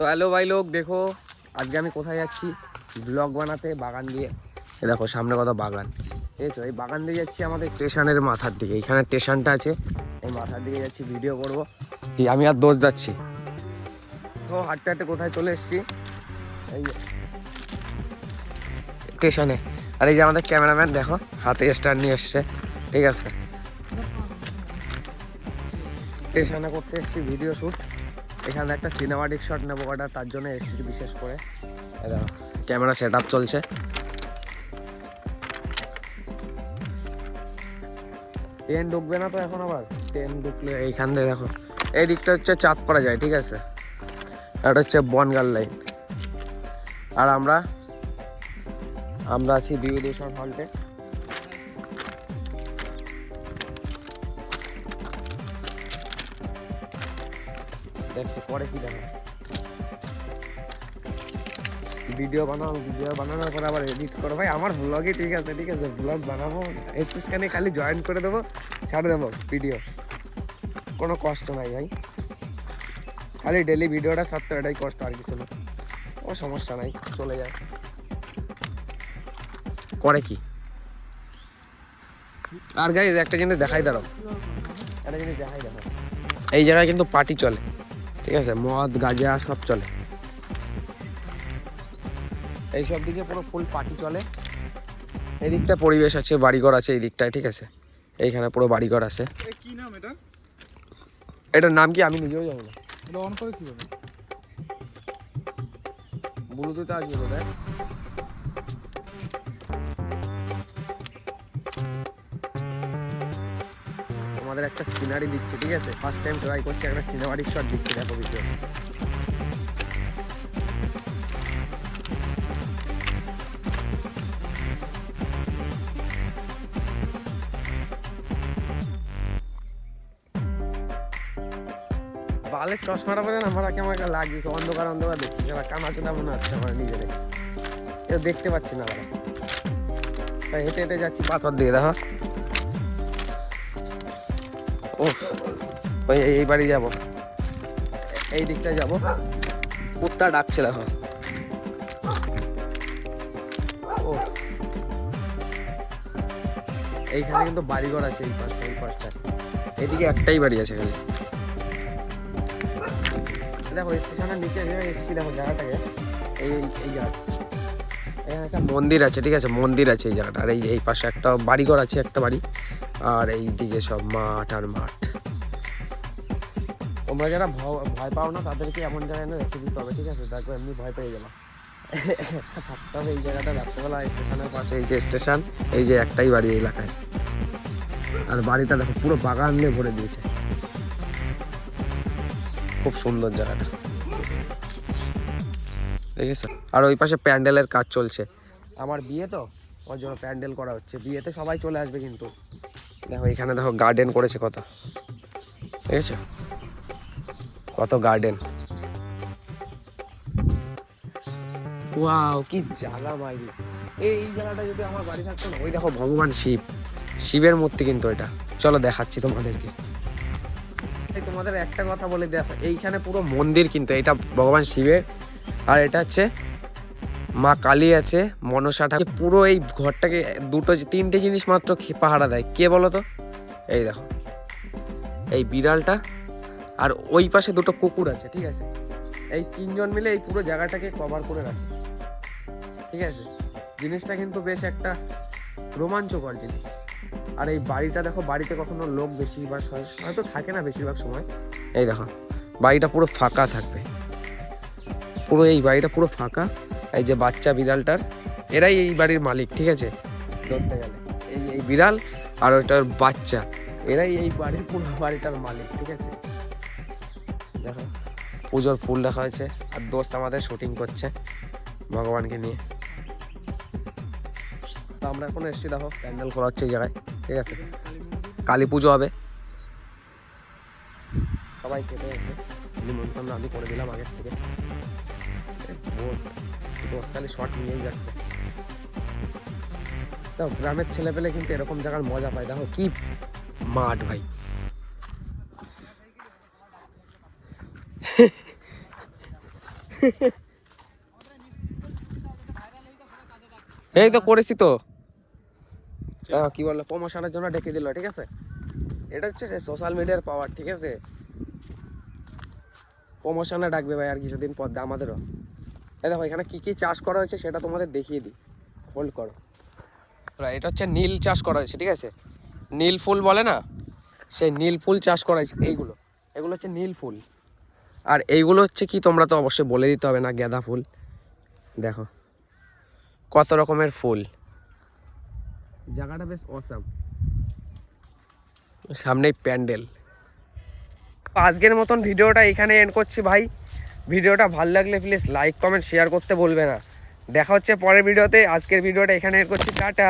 तो हेलो भाई लोग देखो आज के আমি কোথায় যাচ্ছি ব্লগ বানাতে বাগান দিয়ে এই দেখো সামনে কত বাগান এই তো এই বাগান দিয়ে যাচ্ছি আমাদের স্টেশনের মাথার দিকে এখানে স্টেশনটা আছে এই মাথার দিকে যাচ্ছি ভিডিও করব কি আমি আর দোষ যাচ্ছি তো হাঁটতে হাঁটতে কোথায় চলে এসেছি এই স্টেশনে আর এই যে আমাদের ক্যামেরাম্যান দেখো হাতে স্ট্যান্ড নিয়ে এসেছে ঠিক আছে স্টেশনে করতে এসেছি ভিডিও শ্যুট এখানে একটা সিনেমাটিক শট নেবো কটা তার জন্য এসেছি বিশেষ করে ক্যামেরা সেট আপ চলছে ট্রেন ঢুকবে না তো এখন আবার ট্রেন ঢুকলে এইখান দিয়ে দেখো এই দিকটা হচ্ছে চাঁদপাড়া যায় ঠিক আছে এটা হচ্ছে বনগাঁ লাইন আর আমরা আছি বিউডিশন হল্টে দেখছি পরে কি দেখা ভিডিও বানানোর পর আবার এডিট করো ভাই আমার ব্লগে ঠিক আছে ব্লগ বানাবো একটুখানি খালি জয়েন করে দেবো ছাড়ে দেবো ভিডিও কোনো কষ্ট নাই ভাই খালি ডেলি ভিডিওটা ছাড়তে এটাই কষ্ট আর কিছু না ও সমস্যা নাই চলে যায় করে কি আর গাইস একটা জিনিস দেখাই দাঁড়াও দেখো এই জায়গায় কিন্তু পার্টি চলে ঠিক আছে মদ গাঁজা সব চলে এইসব দিকে পুরো ফুল পার্টি চলে এই দিকটা পরিবেশ আছে বাড়িঘর আছে এই দিকটায় ঠিক আছে এইখানে পুরো বাড়িঘর আছে কি নাম এটা এটার নাম কি আমি নিজেও জানি না এটা অন করে কিভাবে ব্লুটুথে আসবে তো দেখ আমাদের একটা সিনারি দিচ্ছে ঠিক আছে ফার্স্ট টাইম ট্রাই করছি একটা সিনেমাটিক শট দিচ্ছি দেখো ভিডিও বালের চশমাটা পরে না আমার কেমন একটা লাগছে অন্ধকার দেখছি সেটা কানাচুটা মনে হচ্ছে আমার নিজেরে এটা দেখতে পাচ্ছি না আমরা তাই হেঁটে হেঁটে যাচ্ছি পাথর দিয়ে দেখো ও ওই এই বাড়ি যাবো এই দিকটা যাবো কুত্তা ডাকছে দেখো ও এইখানে কিন্তু বাড়িঘর আছে এই পাশটা এইদিকে একটাই বাড়ি আছে খালি দেখো স্টেশনের নিচে এসেছি দেখো জায়গাটাকে এই জায়গা এখানে একটা মন্দির আছে ঠিক আছে মন্দির আছে এই জায়গাটা আর এই পাশে একটা বাড়িঘর আছে একটা বাড়ি আর এই দিকে সব মাঠ আর মাঠ তোমরা যারা ভয় পাও না তাদেরকে এমন জায়গায় না রেখে দিতে হবে ঠিক আছে দেখো এমনি ভয় পেয়ে গেলাম থাকতে হবে এই জায়গাটা রাত্রেবেলা স্টেশনের পাশে এই যে স্টেশন এই যে একটাই বাড়ি এই এলাকায় আর বাড়িটা দেখো পুরো বাগান নিয়ে ভরে দিয়েছে খুব সুন্দর জায়গাটা দেখেছো আর ওই পাশে প্যান্ডেলের কাজ চলছে আমার বিয়ে তো ওর জন্য প্যান্ডেল করা হচ্ছে বিয়েতে সবাই চলে আসবে কিন্তু দেখো এখানে দেখো গার্ডেন করেছে কত দেখেছো কত গার্ডেন ওয়াও কি জায়গা মাইরি এই জায়গাটা যদি আমার বাড়ি থাকতো না ওই দেখো ভগবান শিবের মূর্তি কিন্তু এটা চলো দেখাচ্ছি তোমাদেরকে তোমাদের একটা কথা বলে দেখো এইখানে পুরো মন্দির কিন্তু এটা ভগবান শিবের আর এটা হচ্ছে মা কালী আছে মনসাটা পুরো এই ঘরটাকে তিনটে জিনিস মাত্র পাহারা দেয় কে বলো তো এই দেখো এই বিড়ালটা আর ওই পাশে দুটো কুকুর আছে ঠিক আছে এই তিনজন মিলে এই পুরো জায়গাটাকে কভার করে রাখে ঠিক আছে জিনিসটা কিন্তু বেশ একটা রোমাঞ্চকর জিনিস আর এই বাড়িটা দেখো বাড়িতে কখনো লোক বেশিরভাগ হয়তো থাকে না বেশিরভাগ সময় এই দেখো বাড়িটা পুরো ফাঁকা থাকবে পুরো এই বাড়িটা পুরো ফাঁকা এই যে বাচ্চা বিড়ালটার এরাই এই বাড়ির মালিক ঠিক আছে ধরতে গেলে এই বিড়াল আর ওইটার বাচ্চা এরাই এই বাড়ির পুরো বাড়িটার মালিক ঠিক আছে দেখো পুজোর ফুল রাখা হয়েছে আর দোস্ত আমাদের শুটিং করছে ভগবানকে নিয়ে তো আমরা এখন এসেছি দেখো প্যান্ডেল করা হচ্ছে এই জায়গায় ঠিক আছে কালী পুজো হবে সবাই কেটে নিমন্ত্রণ আমি করে দিলাম আগের থেকে দোস্ত খালি শট নিয়েই যাচ্ছে তো গ্রামের ছেলে পেলে কিন্তু এরকম জায়গার মজা পায় দেখো কি মাঠ ভাই এই তো করেছি তো, কি বললো প্রমোশনের জন্য ডেকে দিল, ঠিক আছে। এটা হচ্ছে সোশ্যাল মিডিয়ার পাওয়ার, ঠিক আছে। প্রমোশনে ডাকবে ভাই আর কিছুদিন পর আমাদেরও। এই দেখো এখানে কি কি চাষ করা হয়েছে সেটা তোমাদের দেখিয়ে দিই, হোল্ড করো। এটা হচ্ছে নীল চাষ করা হয়েছে, ঠিক আছে। নীল ফুল বলে না, সেই নীল ফুল চাষ করা হয়েছে। এগুলো হচ্ছে নীল ফুল। আর এইগুলো হচ্ছে কি, তোমরা তো অবশ্যই বলে দিতে হবে না, গাঁদা ফুল। দেখো কত রকমের ফুল, জায়গাটা বেশ অসাম। সামনেই প্যান্ডেল। আজকের মতন ভিডিওটা এখানে এন্ড করছি ভাই। ভিডিওটা ভালো লাগলে প্লিজ লাইক কমেন্ট শেয়ার করতে বলবে না। দেখা হচ্ছে পরের ভিডিওতে। আজকের ভিডিওটা এখানে এন্ড করছি, টাটা।